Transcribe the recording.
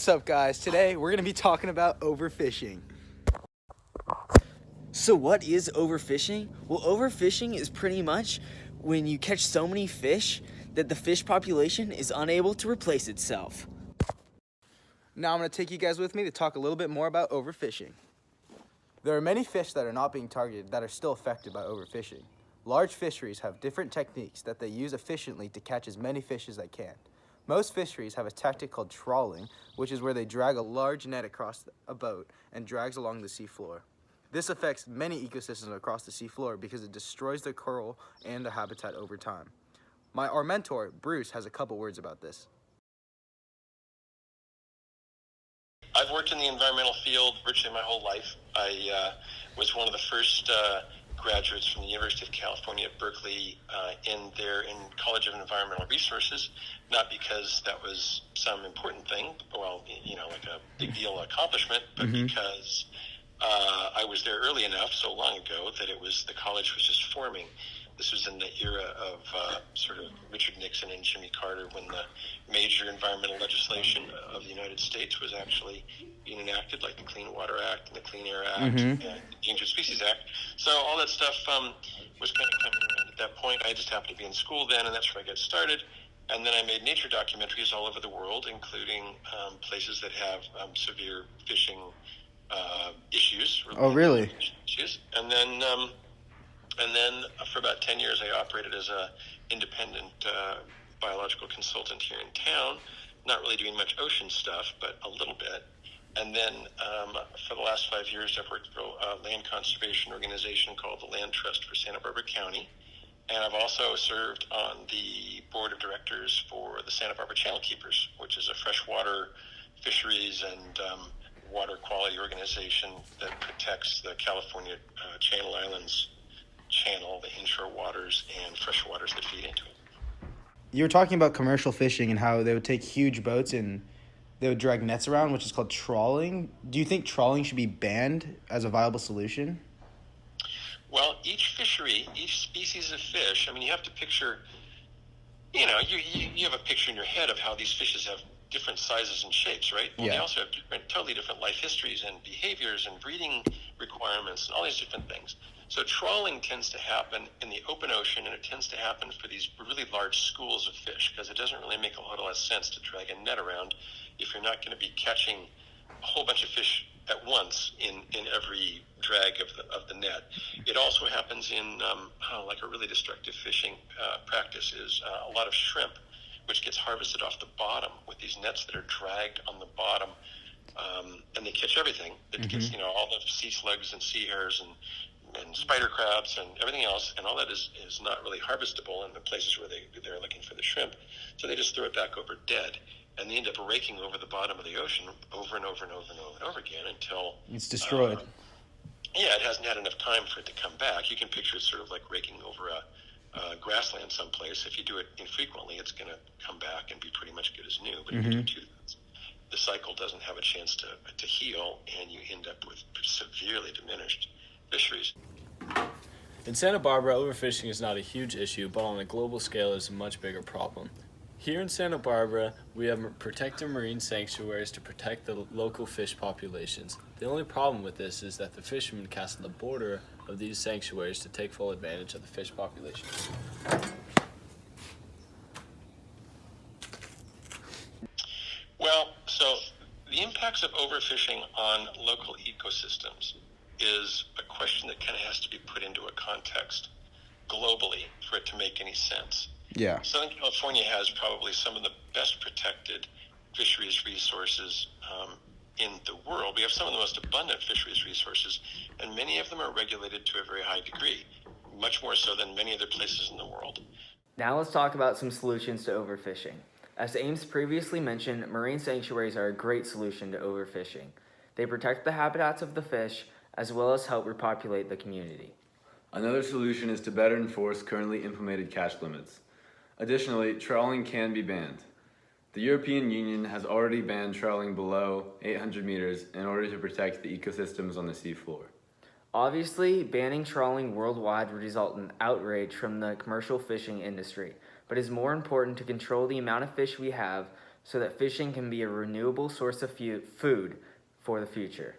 What's up, guys? Today we're going to be talking about overfishing. So what is overfishing? Well, overfishing is pretty much when you catch so many fish that the fish population is unable to replace itself. Now I'm going to take you guys with me to talk a little bit more about overfishing. There are many fish that are not being targeted that are still affected by overfishing. Large fisheries have different techniques that they use efficiently to catch as many fish as they can. Most fisheries have a tactic called trawling, which is where they drag a large net across a boat and drags along the seafloor. This affects many ecosystems across the seafloor because it destroys the coral and the habitat over time. Our mentor, Bruce, has a couple words about this. I've worked in the environmental field virtually my whole life. I was one of the first graduates from the University of California at Berkeley in College of Environmental Resources, not because that was some important thing, like a big deal accomplishment, but because I was there early enough, so long ago, that the college was just forming. This was in the era of sort of Richard Nixon and Jimmy Carter, when the major environmental legislation of the United States was actually being enacted, like the Clean Water Act and the Clean Air Act and the Endangered Species Act. So all that stuff was kind of coming around at that point. I just happened to be in school then, and that's where I got started. And then I made nature documentaries all over the world, including places that have severe fishing issues. Oh, really? Issues. And then for about 10 years, I operated as an independent biological consultant here in town, not really doing much ocean stuff, but a little bit. And then for the last 5 years, I've worked for a land conservation organization called the Land Trust for Santa Barbara County. And I've also served on the board of directors for the Santa Barbara Channel Keepers, which is a freshwater fisheries and water quality organization that protects the California Channel Islands channel, the inshore waters and fresh waters that feed into it. You were talking about commercial fishing and how they would take huge boats and they would drag nets around, which is called trawling. Do you think trawling should be banned as a viable solution? Well, each fishery, each species of fish, you have to picture, you have a picture in your head of how these fishes have different sizes and shapes, right? Well, They also have totally different life histories and behaviors and breeding requirements and all these different things. So trawling tends to happen in the open ocean, and it tends to happen for these really large schools of fish, because it doesn't really make a whole lot of sense to drag a net around if you're not going to be catching a whole bunch of fish at once in every drag of the net. It also happens in like a really destructive fishing practice is a lot of shrimp, which gets harvested off the bottom with these nets that are dragged on the bottom, and they catch everything. It gets all the sea slugs and sea hares and spider crabs and everything else, and all that is not really harvestable in the places where they're looking for the shrimp. So they just throw it back over dead, and they end up raking over the bottom of the ocean over and over and over and over and over again until it's destroyed. It hasn't had enough time for it to come back. You can picture it sort of like raking over a grassland someplace. If you do it infrequently, it's going to come back and be pretty much good as new. But if you do it too, the cycle doesn't have a chance to heal, and you end up with severely diminished fisheries. In Santa Barbara, overfishing is not a huge issue, but on a global scale is a much bigger problem. Here in Santa Barbara, we have protected marine sanctuaries to protect the local fish populations. The only problem with this is that the fishermen cast on the border of these sanctuaries to take full advantage of the fish population. Well, so the impacts of overfishing on local ecosystems is a question that kind of has to be put into a context globally for it to make any sense. Yeah. Southern California has probably some of the best protected fisheries resources in the world. We have some of the most abundant fisheries resources, and many of them are regulated to a very high degree, much more so than many other places in the world. Now let's talk about some solutions to overfishing. As Ames previously mentioned, marine sanctuaries are a great solution to overfishing. They protect the habitats of the fish as well as help repopulate the community. Another solution is to better enforce currently implemented catch limits. Additionally, trawling can be banned. The European Union has already banned trawling below 800 meters in order to protect the ecosystems on the seafloor. Obviously, banning trawling worldwide would result in outrage from the commercial fishing industry, but it is more important to control the amount of fish we have so that fishing can be a renewable source of food for the future.